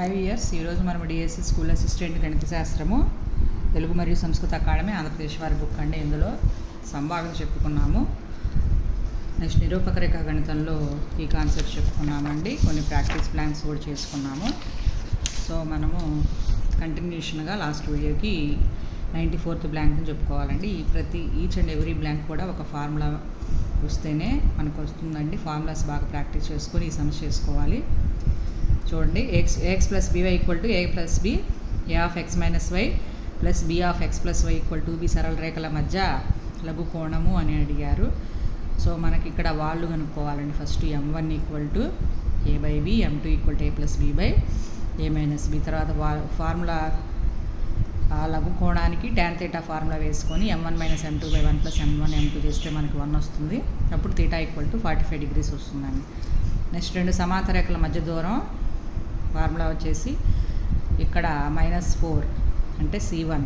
IVS ఈరోజు మనం DSC school assistant గణిత శాస్త్రము తెలుగు మరియు సంస్కృత అకాడమీ ఆంధ్రప్రదేశ్ వారి బుక్ అండి. ఇందులో సంభాగం చెప్పుకున్నాము. నెక్స్ట్ నిరూపక రేఖా గణితంలో ఈ కాన్సెప్ట్ చెప్పుకున్నామండి. కొన్ని ప్రాక్టీస్ ప్లాన్స్ కూడా చేసుకున్నాము. సో మనము కంటిన్యూషన్గా లాస్ట్ వీడియోకి 94th బ్లాంక్ని చెప్పుకోవాలండి. ఈచ్ అండ్ ఎవ్రీ బ్లాంక్ కూడా ఒక ఫార్ములా వస్తేనే మనకు వస్తుందండి. ఫార్ములాస్ బాగా ప్రాక్టీస్ చేసుకొని ఈ సమస్య చేసుకోవాలి. చూడండి, A X plus B Y equal to A plus B A of X minus Y plus B of X plus Y equal to B సరళ రేఖల మధ్య లఘు కోణము అని అడిగారు. సో మనకి ఇక్కడ వాళ్ళు కనుక్కోవాలండి. First m1 equal to A by B, m2 equal to A plus B by A minus B. తర్వాత ఫార్ములా ఆ లఘు కోణానికి ట్యాన్ తీటా ఫార్ములా వేసుకొని m1 minus m2 by 1 plus m1 m2 చేస్తే మనకి 1 వస్తుంది. అప్పుడు తీటా ఈక్వల్ టు 45 degrees వస్తుందండి. Next రెండు సమాంతర రేఖల మధ్య దూరం ఫార్ములా వచ్చేసి ఇక్కడ -4 అంటే C1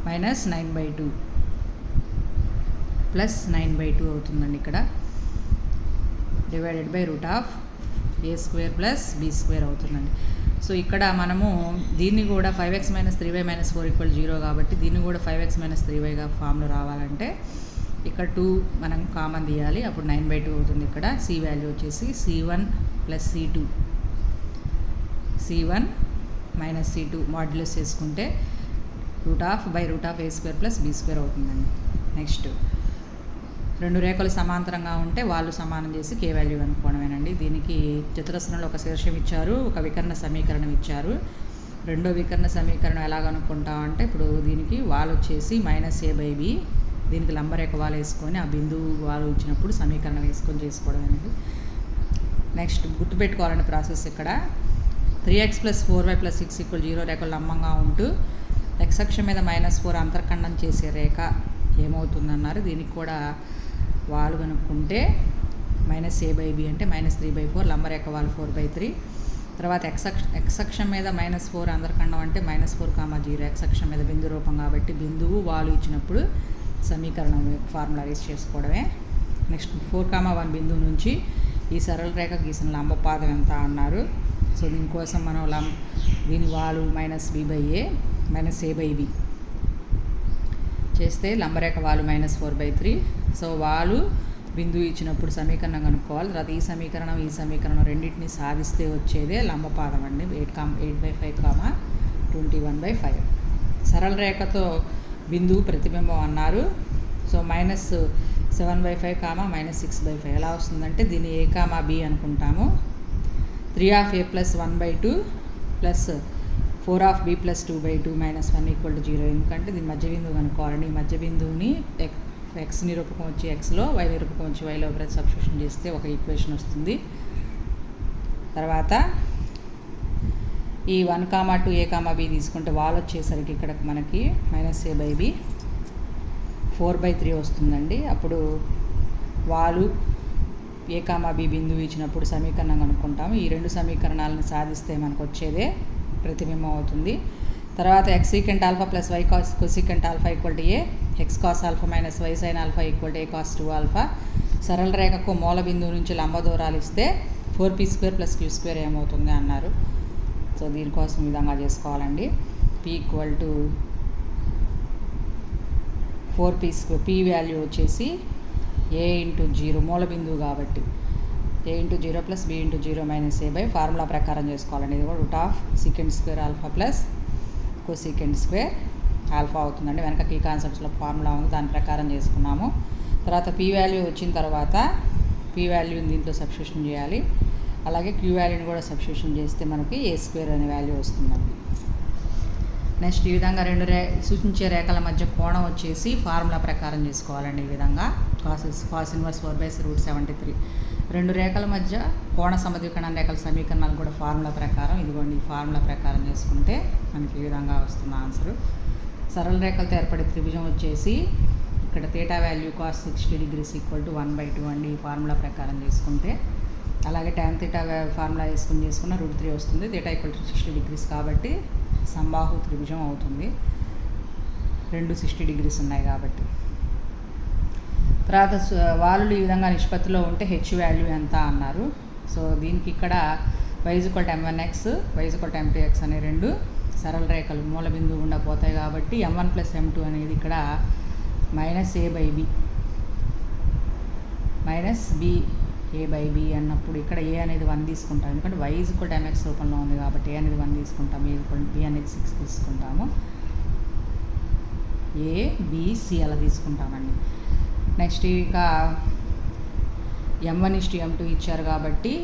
మైనస్ 9/2 ప్లస్ 9/2 అవుతుందండి. ఇక్కడ divided by root of a² plus b² అవుతుందండి. సో ఇక్కడ మనము దీన్ని కూడా 5x minus 3y minus 4 equal 0 కాబట్టి దీన్ని కూడా 5x మైనస్ 3yగా ఫామ్లో రావాలంటే ఇక్కడ 2 మనం కామన్ తీయాలి. అప్పుడు 9/2 అవుతుంది. ఇక్కడ c వాల్యూ వచ్చేసి C1 plus C1 minus C2 modulus చేసుకుంటే root of a² plus b² అవుతుందండి. నెక్స్ట్ రెండు రేఖలు సమాంతరంగా ఉంటే వాళ్ళు సమానం చేసి k వాల్యూ కనుక్కోవడమేనండి. దీనికి చతురస్రంలో ఒక శీర్షం ఇచ్చారు, ఒక వికర్ణ సమీకరణం ఇచ్చారు. రెండో వికర్ణ సమీకరణం ఎలా కనుక్కుంటామంటే ఇప్పుడు దీనికి వాల్ వచ్చేసి -a/b, దీనికి లంబరేఖ వాల్ వేసుకొని ఆ బిందువు వాలు ఇచ్చినప్పుడు సమీకరణం వేసుకొని చేసుకోవడం అనేది. నెక్స్ట్ గుర్తుపెట్టుకోవాలంటే ప్రాసెస్ ఇక్కడ 3x plus 4y plus 6 equal 0 రేఖలు లంబంగా ఉంటూ x అక్షం మీద -4 అంతర్ఖండం చేసే రేఖ ఏమవుతుందన్నారు. దీనికి కూడా వాలు కనుక్కుంటే -a/b అంటే -3/4 లంబరేఖ వాల్ 4/3. తర్వాత x అక్షం మీద -4 అంతర్ఖండం అంటే -4, 0 x అక్షం మీద బిందు రూపం కాబట్టి బిందువు వాలు ఇచ్చినప్పుడు సమీకరణం ఫార్ములా వేసి చేసుకోవడమే. నెక్స్ట్ 4, 1 బిందువు నుంచి ఈ సరళ రేఖ గీసిన లంబపాదం ఎంత అన్నారు. సో దీనికోసం మనం దీని వాలు -b/a మైనస్ a/b చేస్తే లంబరేఖ వాలు -4/3. సో వాలు బిందువు ఇచ్చినప్పుడు సమీకరణం కనుక్కోవాలి. తర్వాత ఈ సమీకరణం రెండింటిని సాధిస్తే వచ్చేదే లంబపాదం అండి. 8/5, 21/5. సరళ రేఖతో బిందువు ప్రతిబింబం అన్నారు. సో -7/5, -6/5 ఎలా వస్తుందంటే దీన్ని a, b అనుకుంటాము. 3 plus 1/2 plus 4 plus 2/2 -1 equal to 0. ఎందుకంటే దీని మధ్య బిందువు కనుక్కోవాలండి. ఈ మధ్య బిందువుని ఎక్స్ నిరూపకం వచ్చి ఎక్స్లో, వై నిరూపకం వచ్చి వైలో ప్రతి సబ్స్టిట్యూషన్ చేస్తే ఒక ఈక్వేషన్ వస్తుంది. తర్వాత ఈ 1, 2 a, b తీసుకుంటే వాల్ వచ్చేసరికి ఇక్కడ మనకి -a/b 4/3 వస్తుందండి. అప్పుడు వాలు a, b బిందువు ఇచ్చినప్పుడు సమీకరణం కనుక్కుంటాము. ఈ రెండు సమీకరణాలను సాధిస్తే మనకు వచ్చేదే ప్రతిబింబం అవుతుంది. తర్వాత x secant alpha plus y cosecant alpha equal to a, x cos alpha minus y sine alpha equal to a cos 2 alpha. సరళ రేఖకు మూల బిందువు నుంచి లంబ దూరాలు ఇస్తే 4p² ప్లస్ q² ఏమవుతుంది అన్నారు. సో దీనికోసం ఈ విధంగా చేసుకోవాలండి. p equal to 4p². p value వచ్చేసి a ఇంటూ 0 మూల బిందువు కాబట్టి a into 0 plus b into 0 minus a by formula ప్రకారం చేసుకోవాలండి. ఇది కూడా root of sec² alpha plus cosec² alpha అవుతుందండి. వెనక ఈ కాన్సెప్ట్స్లో ఫార్ములా ఉంది, దాని ప్రకారం చేసుకున్నాము. తర్వాత p వాల్యూ వచ్చిన తర్వాత p వాల్యూని దీంట్లో సబ్స్టిట్యూషన్ చేయాలి. అలాగే q వాల్యూని కూడా సబ్స్టిట్యూషన్ చేస్తే మనకి a² అనే వాల్యూ వస్తుందండి. నెక్స్ట్ ఈ విధంగా రెండు సూచించే రేఖల మధ్య కోణం వచ్చేసి ఫార్ములా ప్రకారం చేసుకోవాలండి. ఈ విధంగా కాస్ ఇన్వర్స్ 4/√73. రెండు రేఖల మధ్య కోణ సమద్వికరణ రేఖల సమీకరణాలు కూడా ఫార్ములా ప్రకారం, ఇదిగోండి ఈ ఫార్ములా ప్రకారం చేసుకుంటే మనకి ఈ విధంగా వస్తుంది ఆన్సరు. సరళ రేఖలతో ఏర్పడే త్రిభుజం వచ్చేసి ఇక్కడ theta value cos 60 degrees equal to 1/2 అండి. ఈ ఫార్ములా ప్రకారం చేసుకుంటే అలాగే ట్యాన్ తీటా ఫార్ములా చేసుకున్న √3 వస్తుంది. తీటా ఈక్వల్ టు 60 degrees కాబట్టి సంబాహు త్రిభుజం అవుతుంది. రెండు 60 degrees ఉన్నాయి కాబట్టి. తర్వాత వాలులు ఈ విధంగా నిష్పత్తిలో ఉంటే హెచ్ వాల్యూ ఎంత అన్నారు. సో దీనికి ఇక్కడ y equal to m1x, y equal to m2x అనే రెండు సరళ రేఖలు మూల బిందువు గుండా పోతాయి కాబట్టి m1 ప్లస్ m2 అనేది ఇక్కడ -a/b -ba/b అన్నప్పుడు ఇక్కడ a అనేది 1 తీసుకుంటాం, ఎందుకంటే y ఈక్వల్ టు mx రూపంలో ఉంది కాబట్టి a అనేది 1 తీసుకుంటాం, b అనేది 6 తీసుకుంటాము, a b c అలా తీసుకుంటామండి. నెక్స్ట్ ఇక m1:m2 ఇచ్చారు కాబట్టి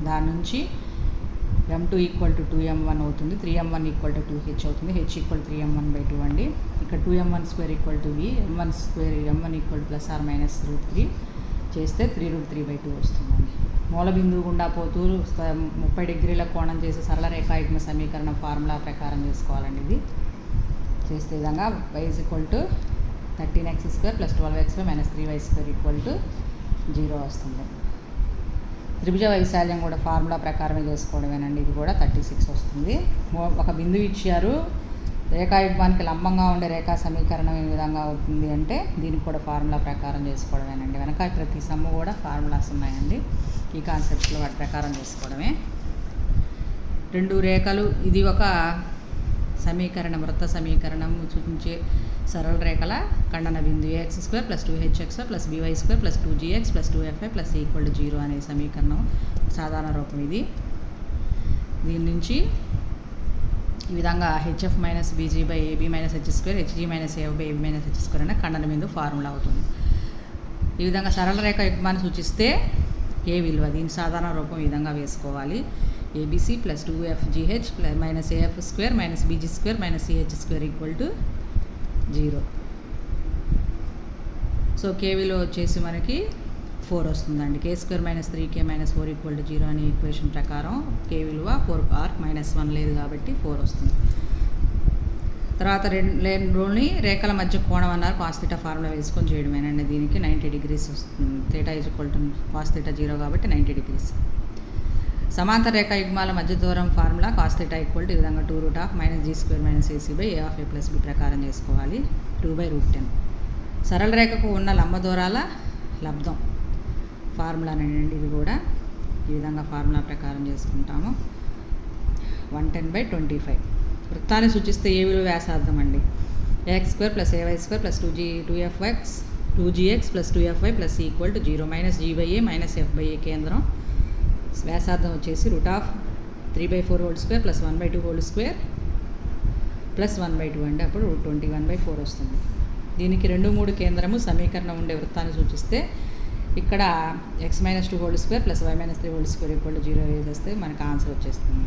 దాని నుంచి m2 ఈక్వల్ టు 2m1 అవుతుంది, 3m1 ఈక్వల్ టు 2h అవుతుంది, h ఈక్వల్ 3m1/2 అండి. ఇక్కడ 2m1² equal to b, m1 equal plus or minus √3 చేస్తే 3√3/2 వస్తుందండి. మూల బిందువు గుండా పోతూ 30 డిగ్రీల కోణం చేసి సరళ రేఖాయుగ్మ సమీకరణం ఫార్ములా ప్రకారం చేసుకోవాలండి. ఇది చేస్తే విధంగా y equal to 13x² plus 12x² minus 3y² equal to 0 వస్తుంది. త్రిభుజ వైశాల్యం కూడా ఫార్ములా ప్రకారమే చేసుకోవడమేనండి. ఇది కూడా 36 వస్తుంది. ఒక బిందువు ఇచ్చారు, రేఖాయుగ్మానికి లంబంగా ఉండే రేఖా సమీకరణం ఏ విధంగా అవుతుంది అంటే దీనికి కూడా ఫార్ములా ప్రకారం చేసుకోవడమేనండి. వెనక ప్రతి సమ్ము కూడా ఫార్ములాస్ ఉన్నాయండి, ఈ కాన్సెప్ట్స్లో వాటి ప్రకారం చేసుకోవడమే. రెండు రేఖలు, ఇది ఒక సమీకరణం, వృత్త సమీకరణం సూచించే సరళ రేఖల ఖండన బిందువు ax² plus 2hx plus by² plus 2gx plus 2fy plus equal to 0 అనే సమీకరణం సాధారణ రూపం ఇది. దీని నుంచి ఈ విధంగా hf minus bg/ab minus h², hg minus af/ab minus h² అనే ఖండన బిందువు ఫార్ములా అవుతుంది. ఈ విధంగా సరళ రేఖ యుగ్మాన్ని సూచిస్తే ఏ విలువ, దీని సాధారణ రూపం ఈ విధంగా వేసుకోవాలి. abc plus 2fgh minus af² minus bg² minus ch² equal to 0. So k విలువ వచ్చేసి మనకి 4 వస్తుందండి. k² minus 3k minus 4 equal to 0 అనే ఈక్వేషన్ ప్రకారం k విలువ 4r మైనస్ 1 లేదు కాబట్టి 4 వస్తుంది. తర్వాత రెండుని రేఖల మధ్య కోణం అన్నారు, కాస్ థీటా ఫార్ములా వేసుకొని చేయడమేనండి. దీనికి 90 డిగ్రీస్ వస్తుంది. Theta equal to cos theta 0 కాబట్టి 90 డిగ్రీస్. సమాంతర రేఖా యుగ్మాల మధ్య దూరం formula cos theta equal to ఈ విధంగా 2√- -g² -ac/a (a+ b) ప్రకారం చేసుకోవాలి, 2/√10. సరళ రేఖకు ఉన్న లంబ దూరాల లబ్ధం ఫార్ములానండి. ఇది కూడా ఈ విధంగా ఫార్ములా ప్రకారం చేసుకుంటాము, 110/25. వృత్తాన్ని సూచిస్తే ఏ విలువ వ్యాసార్థం అండి, ax² plus ay² plus 2gx plus 2fy plus equal to 0 -g/a minus f/a. కేంద్రం వ్యాసార్థం వచ్చేసి √3/4² ప్లస్ 1/2² ప్లస్ 1/2 అండి, అప్పుడు 21/4 వస్తుంది. దీనికి 2, 3 కేంద్రము సమీకరణం ఉండే వృత్తాన్ని సూచిస్తే ఇక్కడ x-2² plus y-3² equal to 0 వేసేస్తే మనకు ఆన్సర్ వచ్చేస్తుంది.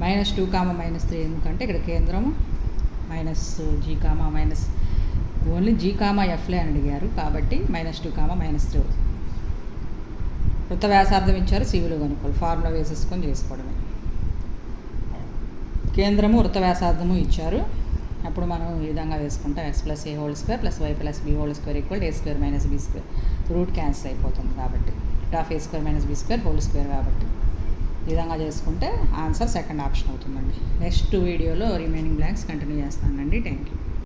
-2, -3 ఎందుకంటే ఇక్కడ కేంద్రము -g, ఓన్లీ g, fలే అని అడిగారు కాబట్టి -2, -3. వృత్త వ్యాసార్థం ఇచ్చారు, సి విలువ కనుక్కోవాలి, ఫార్ములా వేసేసుకొని చేసుకోవడమే. కేంద్రము వృత్త వ్యాసార్థము ఇచ్చారు, అప్పుడు మనం ఈ విధంగా వేసుకుంటాం, x plus a² plus y plus b² equal to a² minus b². Root cancel అయిపోతుంది కాబట్టి a² మైనస్ b² కాబట్టి ఈ విధంగా చేసుకుంటే ఆన్సర్ సెకండ్ ఆప్షన్ అవుతుందండి. నెక్స్ట్ వీడియోలో రిమైనింగ్ బ్లాంక్స్ కంటిన్యూ చేస్తానండి. Thank you.